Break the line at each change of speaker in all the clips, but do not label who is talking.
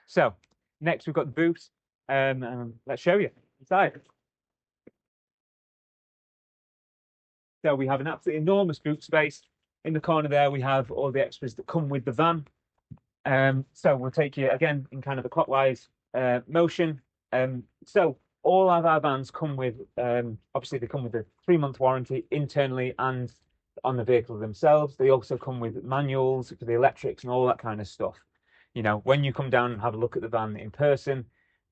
So next we've got the boot. And let's show you inside. So we have an absolutely enormous boot space. In the corner there, we have all the extras that come with the van. So we'll take you again in kind of a clockwise motion. So all of our vans come with, obviously they come with a 3-month warranty internally and on the vehicle themselves. They also come with manuals for the electrics and all that kind of stuff. You know, when you come down and have a look at the van in person,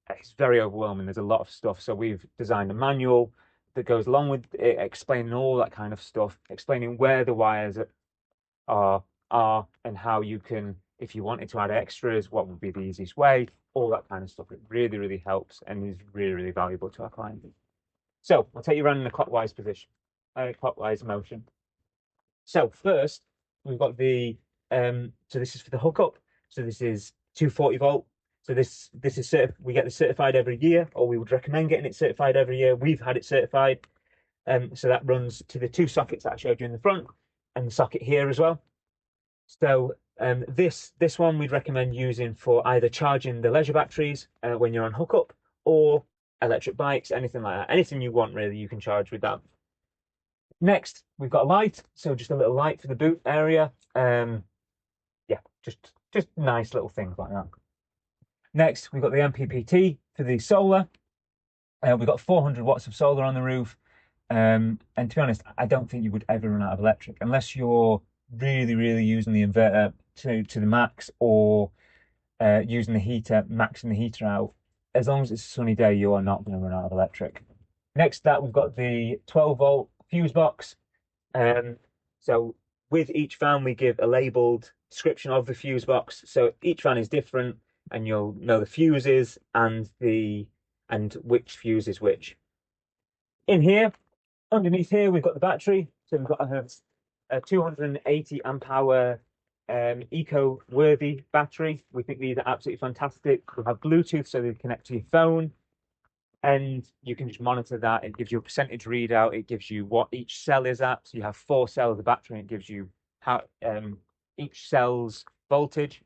it's very overwhelming. There's a lot of stuff. So we've designed a manual that goes along with it, explaining all that kind of stuff, explaining where the wires are and how you can, if you wanted to add extras, what would be the easiest way, all that kind of stuff. It really, really helps and is really, really valuable to our clients. So I'll take you around in a clockwise position, clockwise motion. So first, we've got the, so this is for the hookup. So this is 240 volt. So this is we get this certified every year, or we would recommend getting it certified every year. We've had it certified. So that runs to the 2 sockets that I showed you in the front and the socket here as well. So this one we'd recommend using for either charging the leisure batteries when you're on hookup, or electric bikes, anything like that. Anything you want really, you can charge with that. Next, we've got a light. So just a little light for the boot area. Yeah, just nice little things like that. Next, we've got the MPPT for the solar. We've got 400 watts of solar on the roof. And to be honest, I don't think you would ever run out of electric unless you're really, really using the inverter to the max, or using the heater, maxing the heater out. As long as it's a sunny day, you are not going to run out of electric. Next to that, we've got the 12 volt fuse box. So with each fan, we give a labeled description of the fuse box. So each fan is different, and you'll know the fuses and which fuse is which. In here, underneath here, we've got the battery. So we've got a 280 amp hour eco-worthy battery. We think these are absolutely fantastic. We have Bluetooth, so they connect to your phone, and you can just monitor that. It gives you a percentage readout. It gives you what each cell is at. So you have 4 cells of battery, and it gives you how each cell's voltage,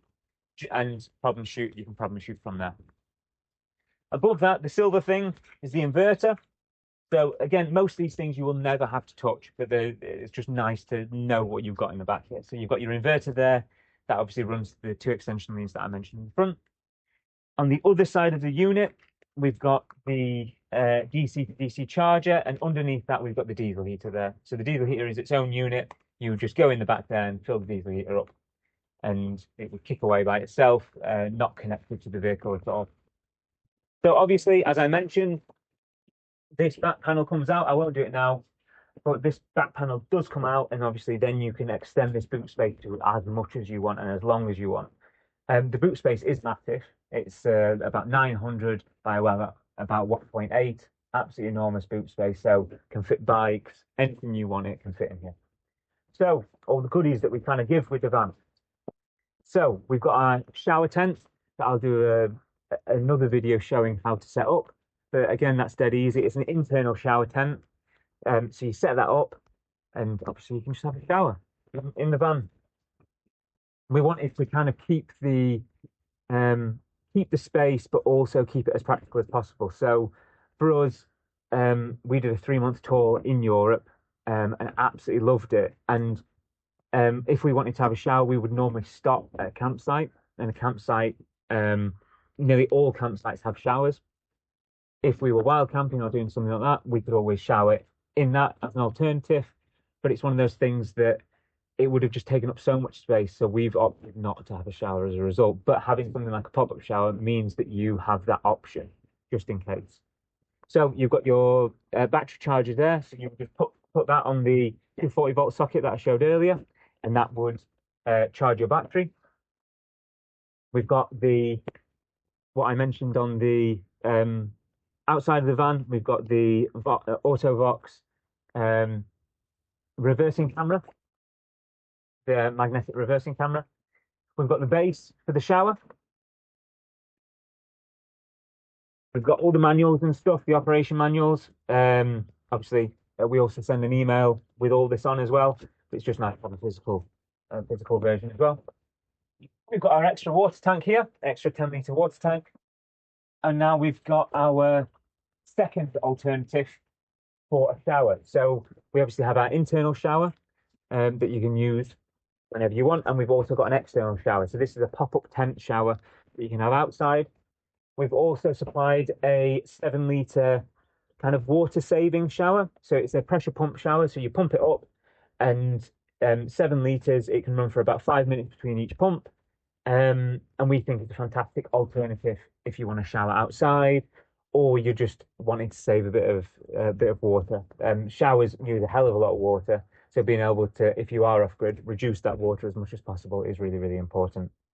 and you can problem shoot from there. Above that, the silver thing is the inverter. So again, most of these things you will never have to touch, but it's just nice to know what you've got in the back here. So you've got your inverter there. That obviously runs the 2 extension leads that I mentioned in the front. On the other side of the unit, we've got the DC to DC charger, and underneath that we've got the diesel heater there. So the diesel heater is its own unit. You would just go in the back there and fill the diesel heater up, and it would kick away by itself, not connected to the vehicle at all. So obviously, as I mentioned, this back panel comes out. I won't do it now, but this back panel does come out, and obviously then you can extend this boot space to as much as you want and as long as you want. The boot space is massive. It's about 900 by about 1.8. Absolutely enormous boot space. So can fit bikes, anything you want, it can fit in here. So all the goodies that we kind of give with the van. So we've got our shower tent that I'll do another video showing how to set up. But again, that's dead easy. It's an internal shower tent. So you set that up, and obviously you can just have a shower in the van. We wanted to kind of keep the space, but also keep it as practical as possible. So for us, we did a 3-month tour in Europe, and absolutely loved it. And if we wanted to have a shower, we would normally stop at a campsite, and a campsite, nearly all campsites have showers. If we were wild camping or doing something like that, we could always shower in that as an alternative. But it's one of those things that it would have just taken up so much space. So we've opted not to have a shower as a result. But having something like a pop-up shower means that you have that option just in case. So you've got your battery charger there. So you would just put that on the 240 volt socket that I showed earlier, and that would charge your battery. We've got what I mentioned on the outside of the van. We've got the AutoVox reversing camera, the magnetic reversing camera. We've got the base for the shower. We've got all the manuals and stuff, the operation manuals. Obviously, we also send an email with all this on as well. It's just nice to have a physical version as well. We've got our extra water tank here, extra 10-litre water tank. And now we've got our second alternative for a shower. So we obviously have our internal shower that you can use whenever you want. And we've also got an external shower. So this is a pop-up tent shower that you can have outside. We've also supplied a 7-litre kind of water saving shower. So it's a pressure pump shower. So you pump it up and 7 litres, it can run for about 5 minutes between each pump. And we think it's a fantastic alternative if you want to shower outside or you're just wanting to save a bit of water. Showers use a hell of a lot of water. So being able to, if you are off grid, reduce that water as much as possible is really, really important.